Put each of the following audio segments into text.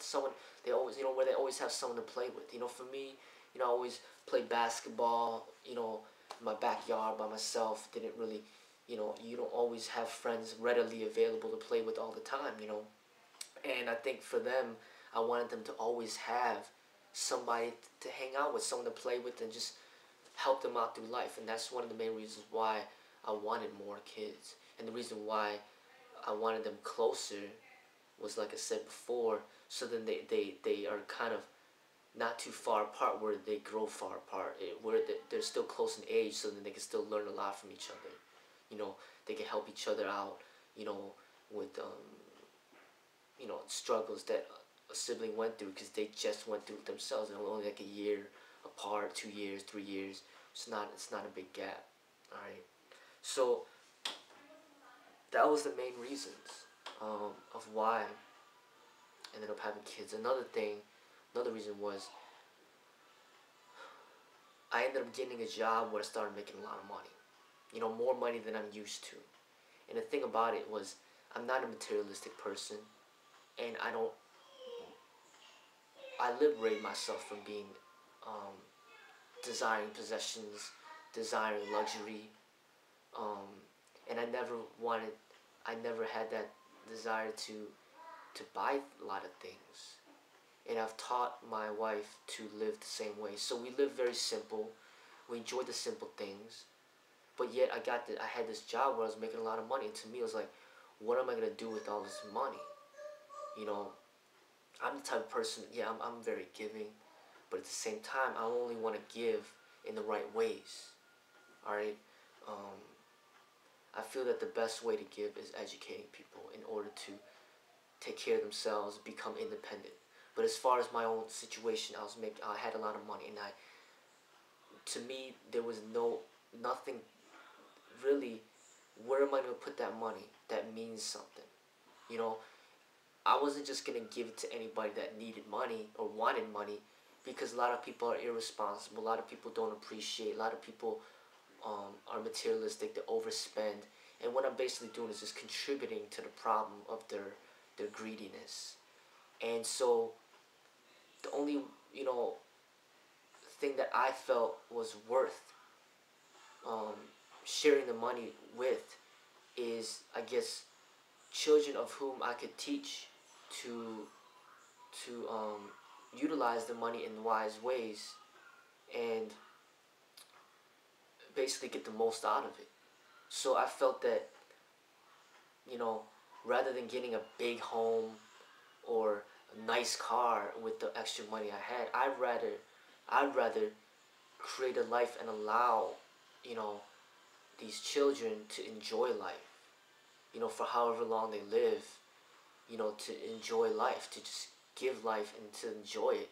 someone, they always, where they always have someone to play with. For me, I always played basketball, in my backyard by myself. Didn't really, you don't always have friends readily available to play with all the time. And I think for them, I wanted them to always have somebody to hang out with, someone to play with, and just help them out through life. And that's one of the main reasons why I wanted more kids. And the reason why I wanted them closer was, like I said before, so then they are kind of not too far apart where they grow far apart, where they're still close in age, so then they can still learn a lot from each other. They can help each other out, with struggles that a sibling went through, because they just went through it themselves, and only like a year apart, 2 years, 3 years. It's not a big gap. All right. So that was the main reasons, of why I ended up having kids. Another reason was I ended up getting a job where I started making a lot of money. More money than I'm used to. And the thing about it was, I'm not a materialistic person, and I liberate myself from being, desiring possessions, desiring luxury, um, and I never had that desire to buy a lot of things. And I've taught my wife to live the same way. So we live very simple. We enjoy the simple things. But yet I had this job where I was making a lot of money. And to me, it was like, what am I gonna do with all this money? I'm the type of person. Yeah, I'm very giving, but at the same time, I only want to give in the right ways. All right. Um, I feel that the best way to give is educating people in order to take care of themselves, become independent. But as far as my own situation, I had a lot of money, and to me, there was nothing really. Where am I gonna put that money? That means something, you know. I wasn't just gonna give it to anybody that needed money or wanted money, because a lot of people are irresponsible. A lot of people don't appreciate. A lot of people, are materialistic. They overspend, and what I'm basically doing is just contributing to the problem of their greediness. And so the only, you know thing that I felt was worth, um, sharing the money with, is, I guess, children of whom I could teach to utilize the money in wise ways, and basically get the most out of it. So I felt that, you know, rather than getting a big home or a nice car with the extra money I had, I'd rather create a life and allow, you know, these children to enjoy life, for however long they live, to enjoy life, to just give life and to enjoy it,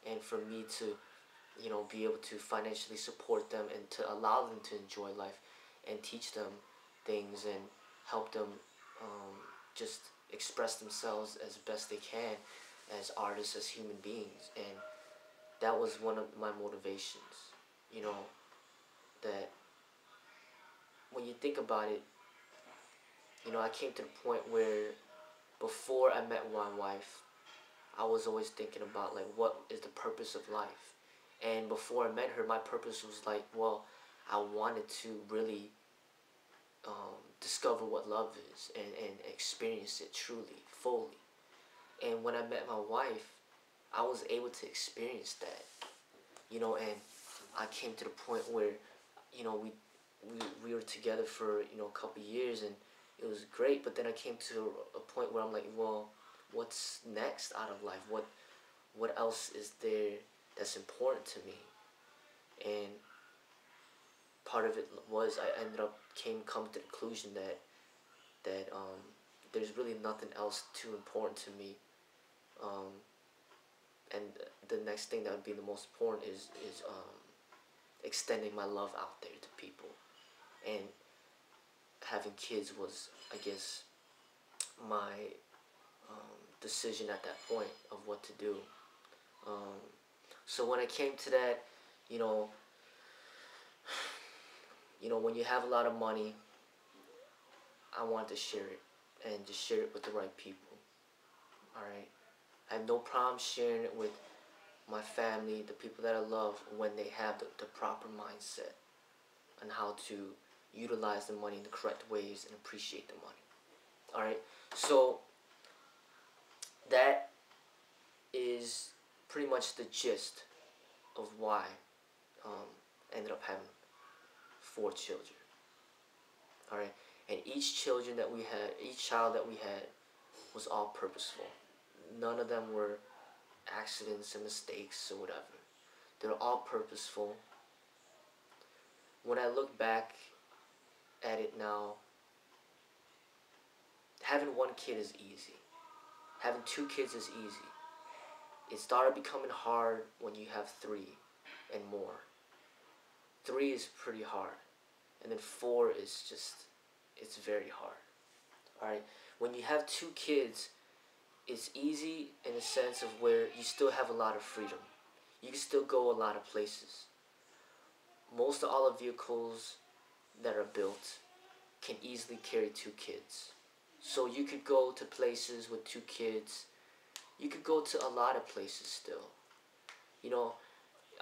and for me to, be able to financially support them and to allow them to enjoy life and teach them things and help them, just express themselves as best they can as artists, as human beings. And that was one of my motivations, that when you think about it, I came to the point where before I met my wife, I was always thinking about, like, what is the purpose of life? And before I met her, my purpose was like, well, I wanted to really, discover what love is, and experience it truly, fully. And when I met my wife, I was able to experience that, and I came to the point where, we were together for, a couple of years, and it was great. But then I came to a point where I'm like, well, what's next out of life? What else is there that's important to me? And part of it was, I ended up come to the conclusion that there's really nothing else too important to me. Um, and the next thing that would be the most important is extending my love out there to people. And having kids was, I guess, my, decision at that point of what to do. Um, so when I came to that, you know, when you have a lot of money, I wanted to share it, and just share it with the right people. All right. I have no problem sharing it with my family, the people that I love, when they have the proper mindset on how to utilize the money in the correct ways and appreciate the money. Alright? So that is pretty much the gist of why um, I ended up having 4 children. Alright? And each child that we had was all purposeful. None of them were accidents and mistakes or whatever. They're all purposeful. When I look back at it now, having 1 kid is easy. Having 2 kids is easy. It started becoming hard when you have 3 and more. 3 is pretty hard. And then 4 is just, it's very hard. Alright? When you have 2 kids, it's easy in a sense of where you still have a lot of freedom. You can still go a lot of places. Most of all the vehicles that are built can easily carry 2 kids. So you could go to places with 2 kids. You could go to a lot of places still. You know,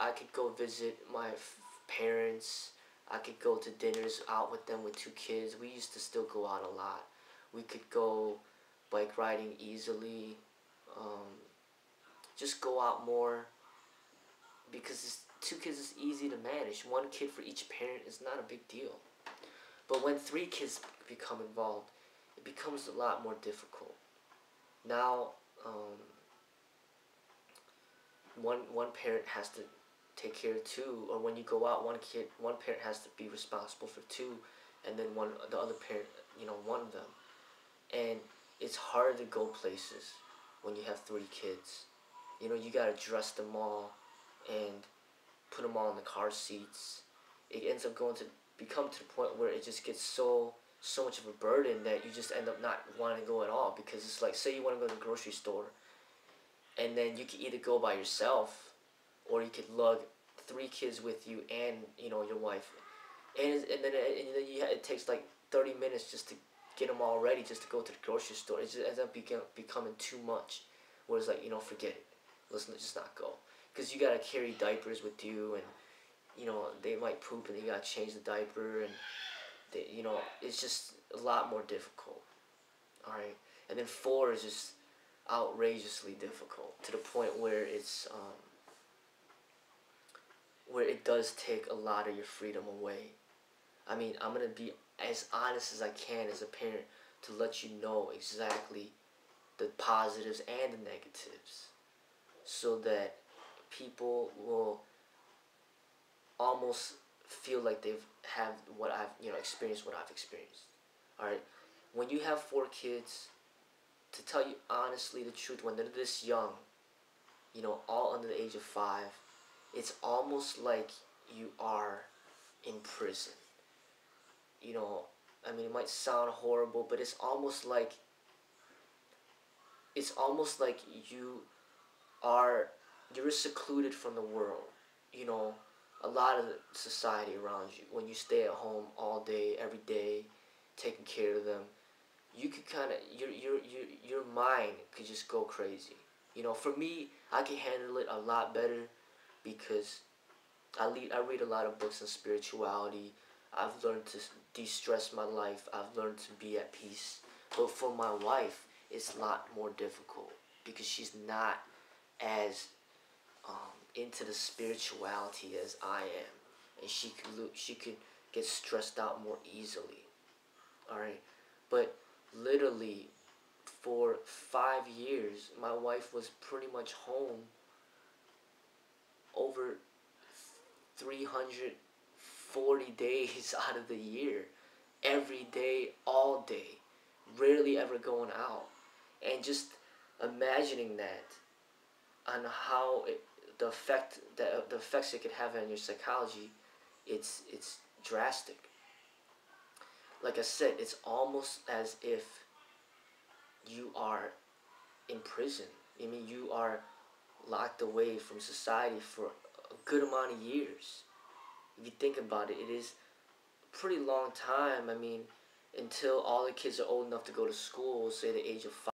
I could go visit my parents. I could go to dinners out with them with 2 kids. We used to still go out a lot. We could go bike riding easily. Just go out more. Because 2 kids is easy to manage. 1 kid for each parent is not a big deal. But when 3 kids become involved, it becomes a lot more difficult. Now, one parent has to take care of 2, or when you go out, one parent has to be responsible for 2, and then the other parent, 1 of them. And it's hard to go places when you have 3 kids. You gotta dress them all and put them all in the car seats. It ends up become to the point where it just gets so much of a burden that you just end up not wanting to go at all, because it's like, say you want to go to the grocery store, and then you can either go by yourself, or you could lug 3 kids with you and your wife, and then it takes like 30 minutes just to get them all ready just to go to the grocery store. It just ends up becoming too much, where it's like, forget it, let's just not go, because you gotta carry diapers with you, and they might poop and you gotta change the diaper, and it's just a lot more difficult. Alright? And then 4 is just outrageously difficult, to the point where where it does take a lot of your freedom away. I mean, I'm gonna be as honest as I can as a parent to let you know exactly the positives and the negatives, so that people will almost feel like they've had what I've experienced what I've experienced. All right, when you have 4 kids, to tell you honestly the truth, when they're this young, all under the age of 5, it's almost like you are in prison. I mean, it might sound horrible, but it's almost like you're secluded from the world. A lot of the society around you, when you stay at home all day, every day, taking care of them, you could kind of your mind could just go crazy. For me, I can handle it a lot better, because I read a lot of books on spirituality. I've learned to de-stress my life. I've learned to be at peace. But for my wife, it's a lot more difficult, because she's not as into the spirituality as I am, and she could get stressed out more easily. All right, but literally for 5 years, my wife was pretty much home over 340 days out of the year, every day, all day, rarely ever going out. And just imagining that, on how the effects it could have on your psychology, it's drastic. Like I said, it's almost as if you are in prison. I mean, you are locked away from society for a good amount of years. If you think about it, it is a pretty long time. I mean, until all the kids are old enough to go to school, say the age of 5.